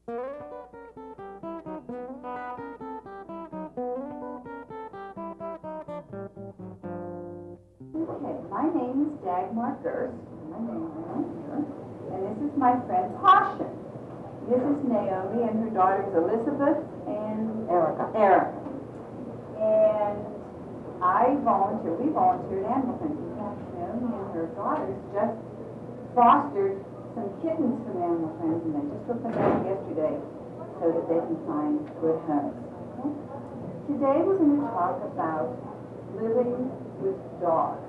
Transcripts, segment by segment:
Okay, my name is Dagmar Gerst. My name is here. And this is my friend Pasha. This is Naomi and her daughters Elizabeth and Erica. And we volunteered Animal Friends. In fact, Naomi and her daughters just fostered some kittens from Animal Friends, and they just took them out yesterday so that they can find good homes. Okay? Today we're going to talk about living with dogs.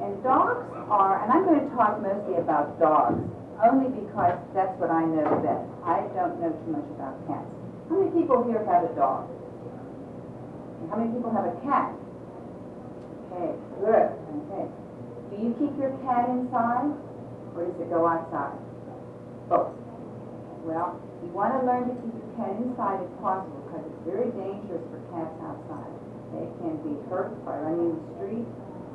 And dogs are, and I'm going to talk mostly about dogs, only because that's what I know best. I don't know too much about cats. How many people here have a dog? And how many people have a cat? Okay, good. Okay. Do you keep your cat inside, or does it go outside? Both. Well, you want to learn to keep your cat inside if possible, because it's very dangerous for cats outside. They can be hurt by running in the street.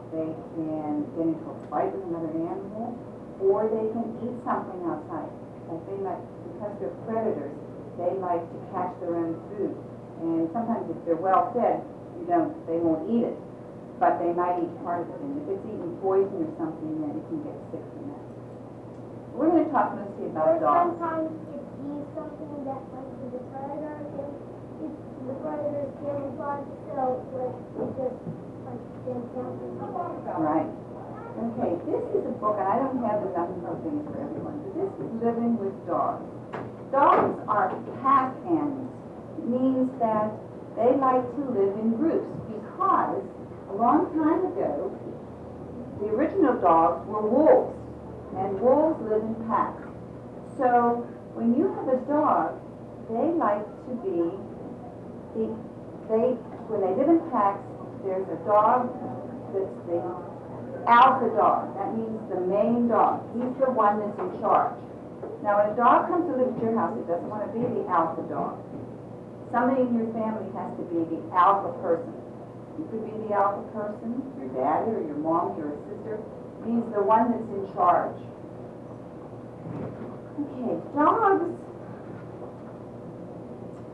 They can get into a fight with another animal, or they can eat something outside. Like because they're predators, they like to catch their own food. And sometimes if they're well fed, they won't eat it. But they might eat part of it. And if it's eating poison or something, then it can get sick from that. We're going to talk mostly about dogs. Sometimes it eats something that might be the predator, and if the predator's camouflage, so it just Right. Okay, this is a book, and I don't have enough of things for everyone, but this is Living with Dogs. Dogs are pack animals. It means that they like to live in groups because a long time ago, the original dogs were wolves, and wolves live in packs. So when you have a dog, they like to when they live in packs, there's a dog that's the alpha dog. That means the main dog. He's the one that's in charge. Now, when a dog comes to live at your house, it doesn't want to be the alpha dog. Somebody in your family has to be the alpha person. You could be the alpha person, your daddy or your mom or your sister. He's the one that's in charge. Okay, dogs.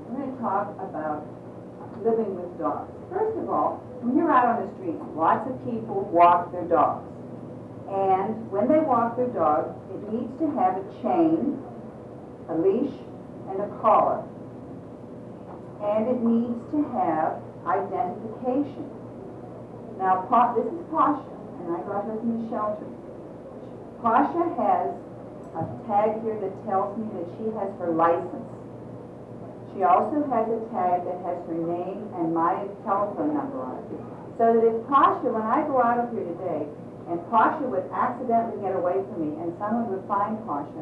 We're going to talk about living with dogs. First of all, when you're out on the street, lots of people walk their dogs. And when they walk their dog, it needs to have a chain, a leash, and a collar. And it needs to have identification. Now, this is Pasha, and I got her from the shelter. Pasha has a tag here that tells me that she has her license. She also has a tag that has her name and my telephone number on it. So that if Pasha, when I go out of here today, and Pasha would accidentally get away from me and someone would find Pasha,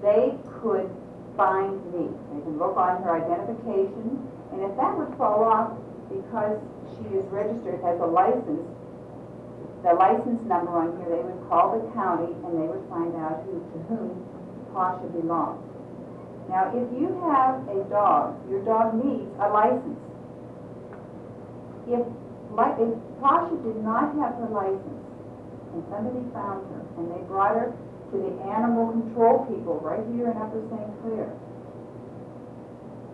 they could find me. They can look on her identification, and if that would fall off because she is registered, has a license, the license number on here, they would call the county and they would find out to whom Pasha belongs. Now, if you have a dog, your dog needs a license. If Pasha did not have her license, and somebody found her, and they brought her to the animal control people right here in Upper St. Clair,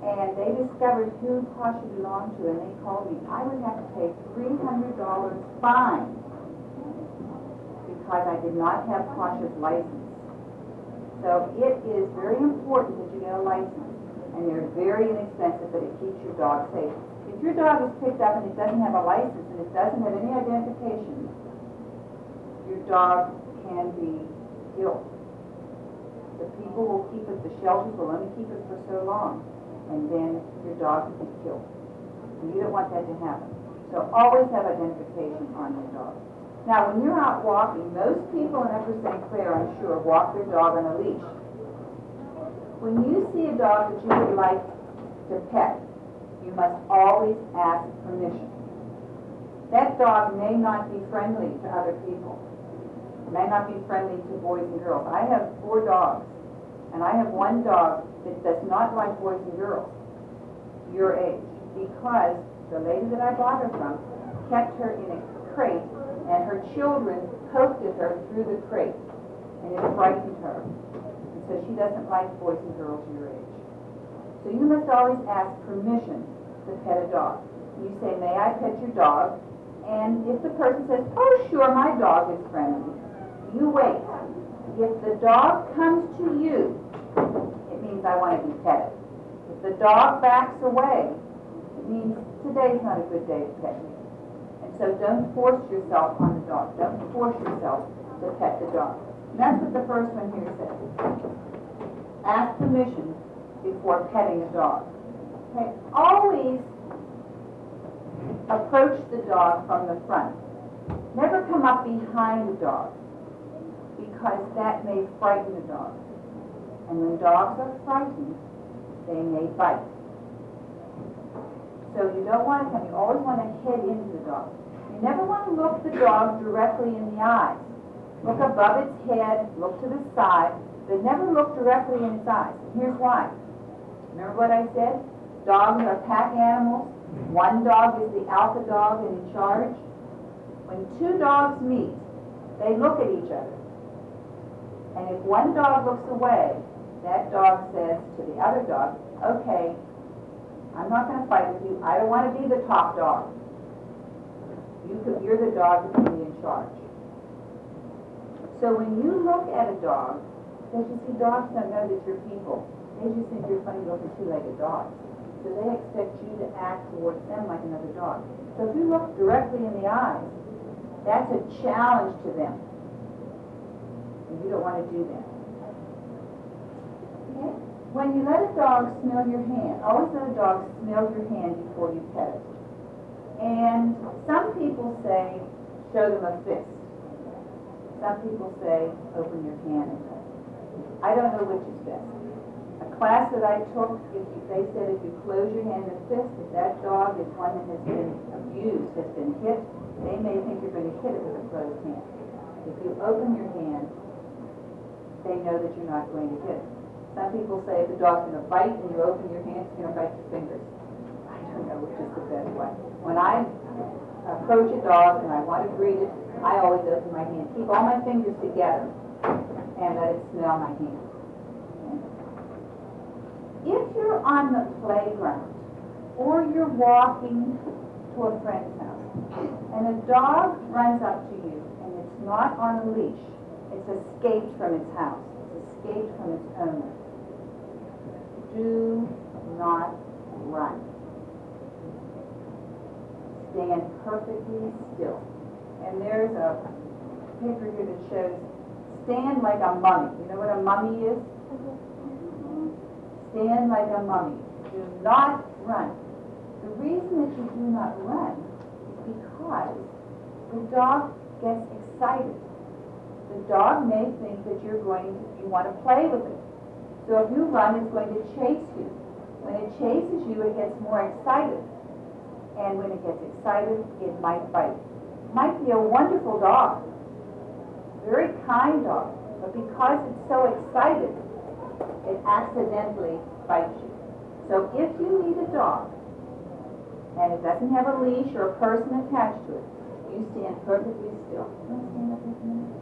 and they discovered who Pasha belonged to, and they called me, I would have to pay $300 fine because I did not have Pasha's license. So it is very important that you get a license, and they're very inexpensive, but it keeps your dog safe. If your dog is picked up and it doesn't have a license and it doesn't have any identification, your dog can be killed. The people will keep it, the shelters will only keep it for so long, and then your dog will be killed. And you don't want that to happen. So always have identification on your dog. Now, when you're out walking, most people in Upper St. Clair, I'm sure, walk their dog on a leash. When you see a dog that you would like to pet, you must always ask permission. That dog may not be friendly to other people. It may not be friendly to boys and girls. I have 4 dogs, and I have one dog that does not like boys and girls your age, because the lady that I bought her from kept her in a crate, and her children poked at her through the crate, and it frightened her. And so she doesn't like boys and girls your age. So you must always ask permission to pet a dog. You say, may I pet your dog? And if the person says, oh sure, my dog is friendly, you wait. If the dog comes to you, it means I want to be petted. If the dog backs away, it means today's not a good day to pet me. And so don't force yourself on the dog. Don't force yourself to pet the dog. And that's what the first one here says. Ask permission before petting a dog. Okay? Always approach the dog from the front. Never come up behind the dog, because that may frighten the dog. And when dogs are frightened, they may bite. So you don't want to come, you always want to head into the dog. You never want to look the dog directly in the eyes. Look above its head, look to the side, but never look directly in its eyes. And here's why. Remember what I said? Dogs are pack animals. One dog is the alpha dog and in charge. When two dogs meet, they look at each other. And if one dog looks away, that dog says to the other dog, okay, I'm not going to fight with you. I don't want to be the top dog. You're the dog that's going to be in charge. So when you look at a dog, because you see, dogs don't know that you're people. They just think you're funny looking two-legged dogs. So they expect you to act towards them like another dog. So if you look directly in the eyes, that's a challenge to them. And you don't want to do that. Okay? When you let a dog smell your hand, always let a dog smell your hand before you pet it. And some people say, show them a fist. Some people say, open your hand and pet it. I don't know which is best. A class that I took, they said if you close your hand and fist, if that dog is one that has been abused, has been hit, they may think you're going to hit it with a closed hand. If you open your hand, they know that you're not going to hit it. Some people say if the dog's going to bite and you open your hand, it's going to bite your fingers. I don't know which is the best way. When I approach a dog and I want to greet it, I always open my hand. Keep all my fingers together and let it smell my hand. If you're on the playground or you're walking to a friend's house and a dog runs up to you and it's not on a leash, it's escaped from its house, it's escaped from its owner, do not run. Stand perfectly still. And there's a picture here that shows stand like a mummy. You know what a mummy is? Stand like a mummy. Do not run. The reason that you do not run is because the dog gets excited. The dog may think that you want to play with it. So if you run, it's going to chase you. When it chases you, it gets more excited. And when it gets excited, it might bite. It might be a wonderful dog, very kind dog, but because it's so excited, it accidentally bites you. So if you meet a dog and it doesn't have a leash or a person attached to it, you stand perfectly still. You want to stand up here for a minute?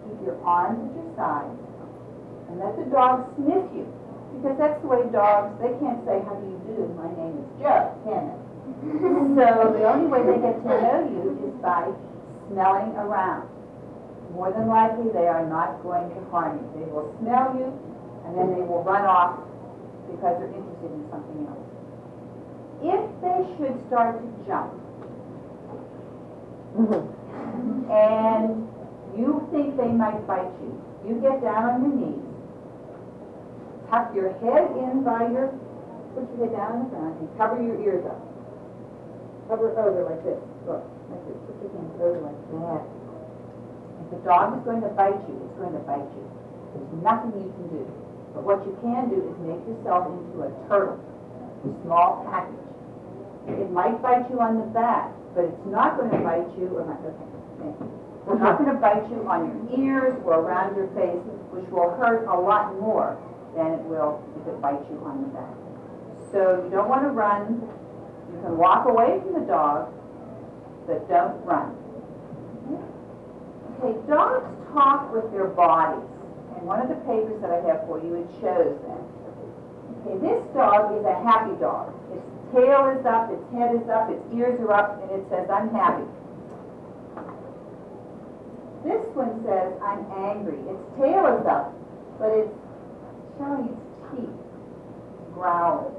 Keep your arms at your sides and let the dog sniff you. Because that's the way dogs, they can't say, how do you do? My name is Joe, can they? So the only way they get to know you is by smelling around. More than likely, they are not going to harm you. They will smell you, and then they will run off because they're interested in something else. If they should start to jump, and you think they might bite you, you get down on your knees, tuck your head in by put your head down on the ground, and cover your ears up. Cover it over like this. Look, like this. Put your hands over like that. If the dog is going to bite you, it's going to bite you. There's nothing you can do. But what you can do is make yourself into a turtle, a small package. It might bite you on the back, but it's not going to bite you, it's not going to bite you on your ears or around your face, which will hurt a lot more than it will if it bites you on the back. So you don't want to run. You can walk away from the dog, but don't run. Okay, dogs talk with their bodies, and one of the papers that I have for you, it shows that. Okay, this dog is a happy dog. Its tail is up, its head is up, its ears are up, and it says, I'm happy. This one says, I'm angry. Its tail is up, but it's showing its teeth, growling.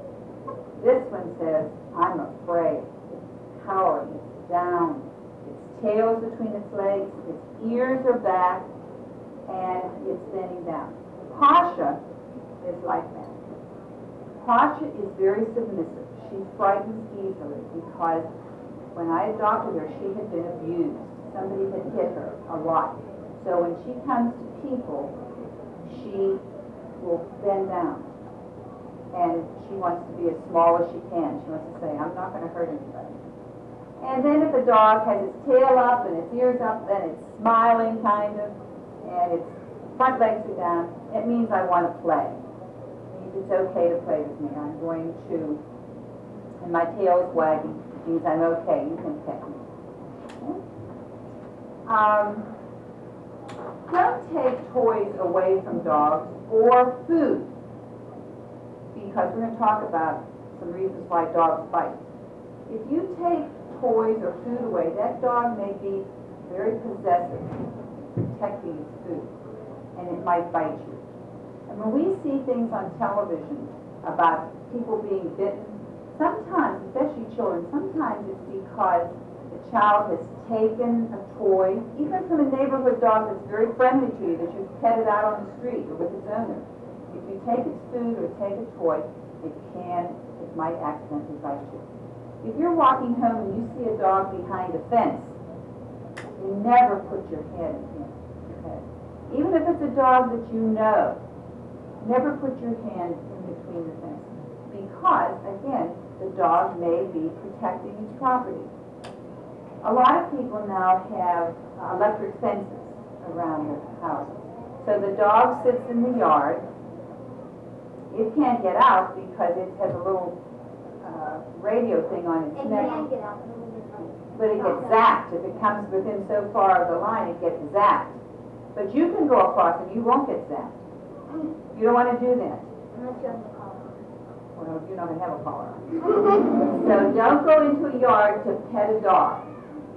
This one says, I'm afraid. It's cowering, it's down. Its tail is between its legs, its ears are back, and it's bending down. Pasha is like that. Pasha is very submissive. She frightens easily because when I adopted her, she had been abused. Somebody had hit her a lot. So when she comes to people, she will bend down. And she wants to be as small as she can. She wants to say, I'm not going to hurt anybody. And then if a dog has its tail up and its ears up, then it's smiling kind of, and its front legs are down, it means I want to play. It's okay to play with me. I'm going to, and my tail is wagging, it means I'm okay, you can pet me. Don't take toys away from dogs or food, because we're going to talk about some reasons why dogs bite. If you take toys or food away, that dog may be very possessive, protecting its food, and it might bite you. And when we see things on television about people being bitten, sometimes, especially children, sometimes it's because the child has taken a toy, even from a neighborhood dog that's very friendly to you, that you've petted out on the street or with its owner. If you take its food or take a toy, it might accidentally bite you. If you're walking home and you see a dog behind a fence, you never put your head in it. Okay? Even if it's a dog that you know, never put your hand in between the fence, because, again, the dog may be protecting its property. A lot of people now have electric fences around their houses. So the dog sits in the yard. It can't get out because it has a little radio thing on its neck. It can get out. But it gets zapped. If it comes within so far of the line, it gets zapped. But you can go across and you won't get zapped. You don't want to do that. Unless you have a collar. Well, you're not going to have a collar on. So don't go into a yard to pet a dog.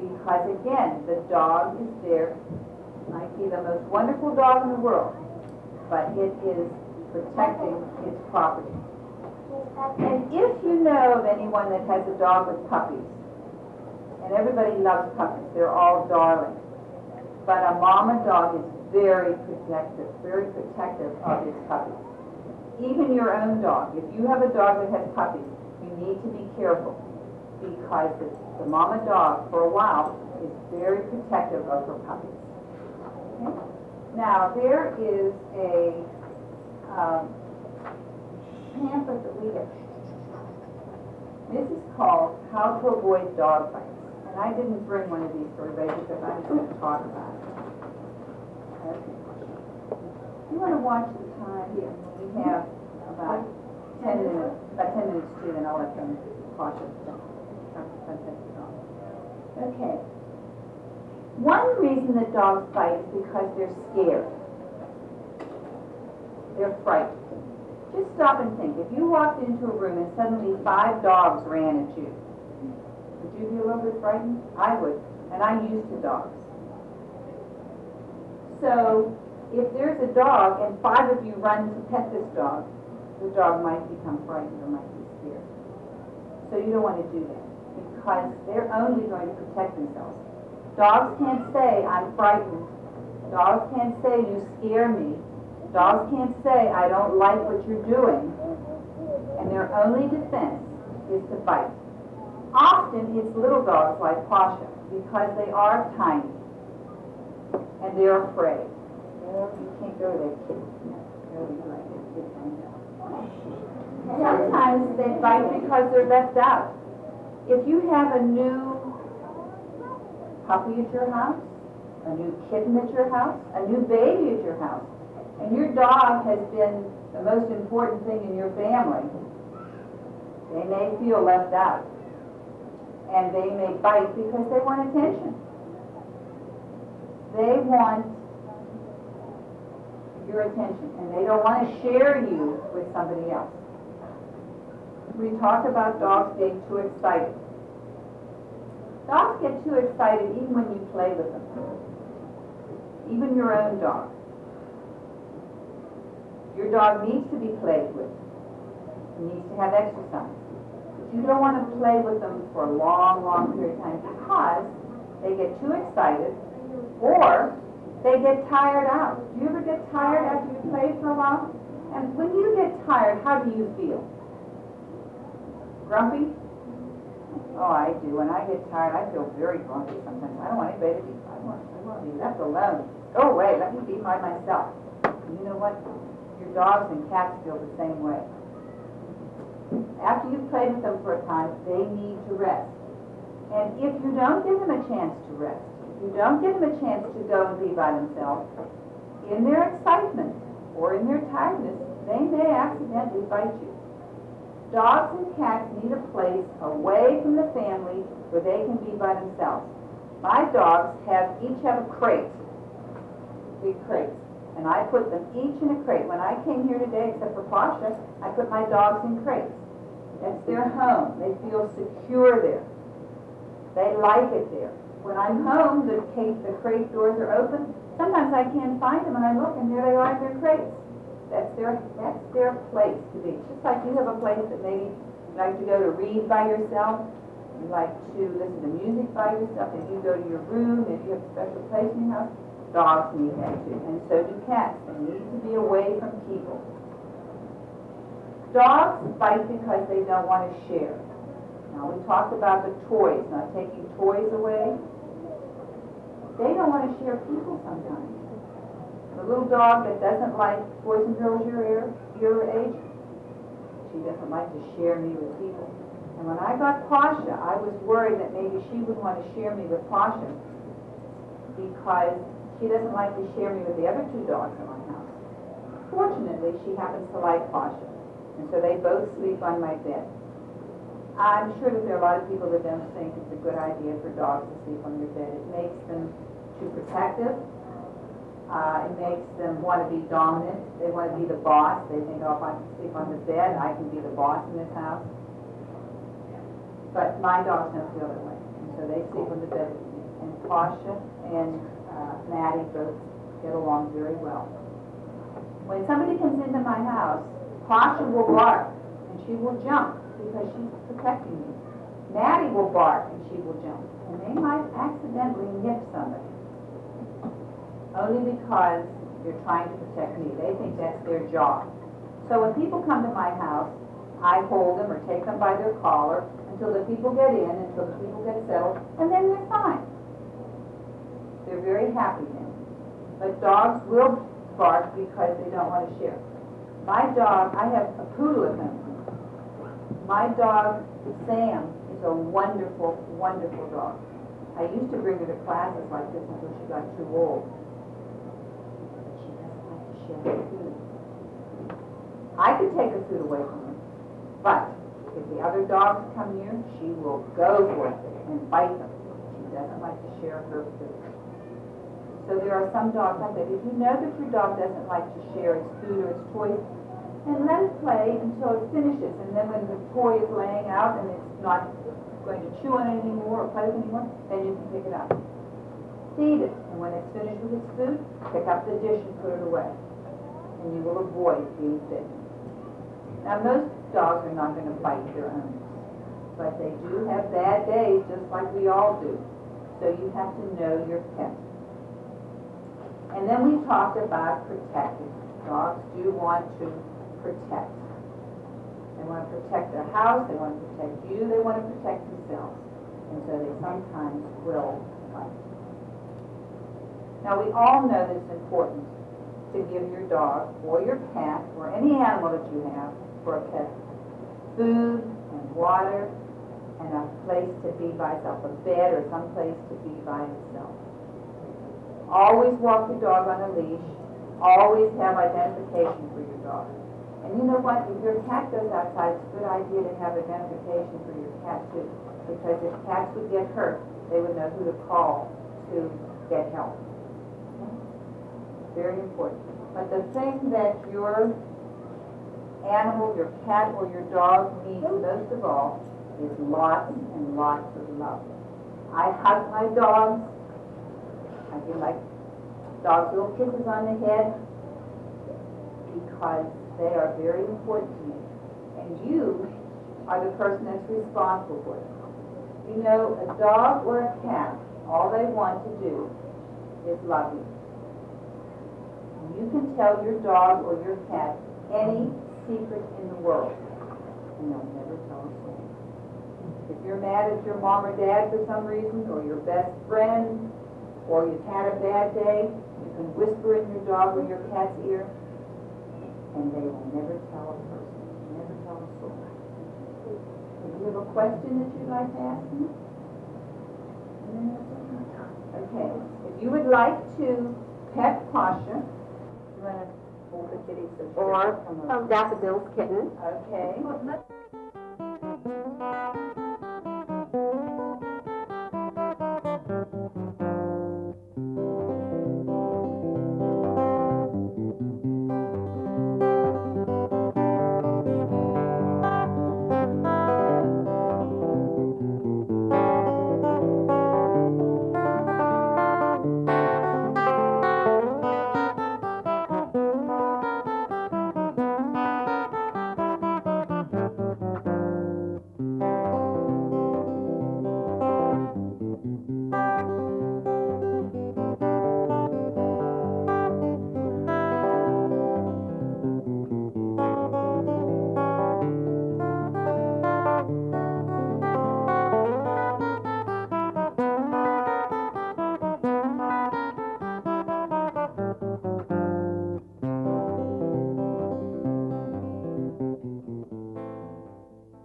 Because again, the dog is there. Might be the most wonderful dog in the world, but it is protecting its property. And if you know of anyone that has a dog with puppies, and everybody loves puppies, they're all darling, but a mama dog is very protective of its puppies. Even your own dog. If you have a dog that has puppies, you need to be careful, because the mama dog, for a while, is very protective of her puppies. Okay? Now, there is a pamphlet that we have. This is called How to Avoid Dog Bites. And I didn't bring one of these for everybody because I'm going to talk about it. Okay. You want to watch the time here? We have about 10 minutes. About 10 minutes too, then I'll let them watch it. Okay. One reason that dogs bite is because they're scared. They're frightened. Just stop and think. If you walked into a room and suddenly 5 dogs ran at you, would you be a little bit frightened? I would, and I'm used to dogs. So if there's a dog and 5 of you run to pet this dog, the dog might become frightened or might be scared. So you don't want to do that, because they're only going to protect themselves. Dogs can't say, I'm frightened. Dogs can't say, you scare me. Dogs can't say, I don't like what you're doing. And their only defense is to bite. Often it's little dogs like Pasha, because they are tiny and they're afraid. You can't go there, kids. Sometimes they bite because they're left out. If you have a new puppy at your house, a new kitten at your house, a new baby at your house, and your dog has been the most important thing in your family, they may feel left out. And they may bite because they want attention. They want your attention, and they don't want to share you with somebody else. We talked about dogs being too excited. Dogs get too excited even when you play with them. Even your own dog. Your dog needs to be played with. He needs to have exercise. But you don't want to play with them for a long, long period of time because they get too excited or they get tired out. Do you ever get tired after you play for a while? And when you get tired, how do you feel? Grumpy? Oh, I do. When I get tired, I feel very grumpy sometimes. I don't want anybody to be, I want to be left alone. Go away. Let me be by myself. And you know what? Your dogs and cats feel the same way. After you've played with them for a time, they need to rest. And if you don't give them a chance to rest, if you don't give them a chance to go and be by themselves, in their excitement or in their tiredness, they may accidentally bite you. Dogs and cats need a place away from the family where they can be by themselves. My dogs each have a crate, big crates, and I put them each in a crate. When I came here today, except for Pasha, I put my dogs in crates. That's their home. They feel secure there. They like it there. When I'm home, the crate doors are open. Sometimes I can't find them, and I look, and there they are in their crates. That's their place to be. Just like you have a place that maybe you like to go to read by yourself, you like to listen to music by yourself, and you go to your room, if you have a special place in your house, dogs need that too, and so do cats. They need to be away from people. Dogs bite because they don't want to share. Now we talked about the toys, not taking toys away. They don't want to share people sometimes. The little dog that doesn't like boys and girls your age, she doesn't like to share me with people. And when I got Pasha, I was worried that maybe she would want to share me with Pasha because she doesn't like to share me with the other two dogs in my house. Fortunately, she happens to like Pasha, and so they both sleep on my bed. I'm sure that there are a lot of people that don't think it's a good idea for dogs to sleep on your bed. It makes them too protective. It makes them want to be dominant. They want to be the boss. They think, oh, if I can sleep on the bed, I can be the boss in this house. But my dogs don't feel that way. And so they sleep on the bed with me. And Pasha and Maddie both get along very well. When somebody comes into my house, Pasha will bark and she will jump because she's protecting me. Maddie will bark and she will jump. And they might accidentally nip somebody. Only because you're trying to protect me. They think that's their job. So when people come to my house, I hold them or take them by their collar until the people get in, until the people get settled, and then they're fine. They're very happy then. But dogs will bark because they don't want to share. My dog, I have a poodle at home. My dog, Sam, is a wonderful, wonderful dog. I used to bring her to classes like this until she got too old. Food. I could take her food away from her, but if the other dogs come near, she will go for it and bite them. She doesn't like to share her food. So there are some dogs like that. If you know that your dog doesn't like to share its food or its toys, then let it play until it finishes. And then when the toy is laying out and it's not going to chew on it anymore or play with it anymore, then you can pick it up. Feed it, and when it's finished with its food, pick up the dish and put it away. And you will avoid being bitten. Now, most dogs are not going to bite their owners, but they do have bad days, just like we all do. So you have to know your pet. And then we talked about protecting. Dogs do want to protect. They want to protect their house, they want to protect you, they want to protect themselves. And so they sometimes will bite. Now, we all know that it's important to give your dog or your cat or any animal that you have for a pet food and water and a place to be by itself, a bed or some place to be by itself. Always walk your dog on a leash. Always have identification for your dog. And you know what? If your cat goes outside, it's a good idea to have identification for your cat too. Because if cats would get hurt, they would know who to call to get help. very important. But the thing that your animal, your cat or your dog needs most of all is lots and lots of love. I hug my dogs. I give my dogs little kisses on the head because they are very important to me. And you are the person that's responsible for them. You know, a dog or a cat, all they want to do is love you. You can tell your dog or your cat any secret in the world, and they'll never tell a soul. If you're mad at your mom or dad for some reason, or your best friend, or you've had a bad day, you can whisper in your dog or your cat's ear, and they will never tell a person, never tell a soul. Do you have a question that you'd like to ask me? Okay. If you would like to pet Pasha, you want to hold the kitty so she Or doesn't come over. Daffodil's kitten. Okay.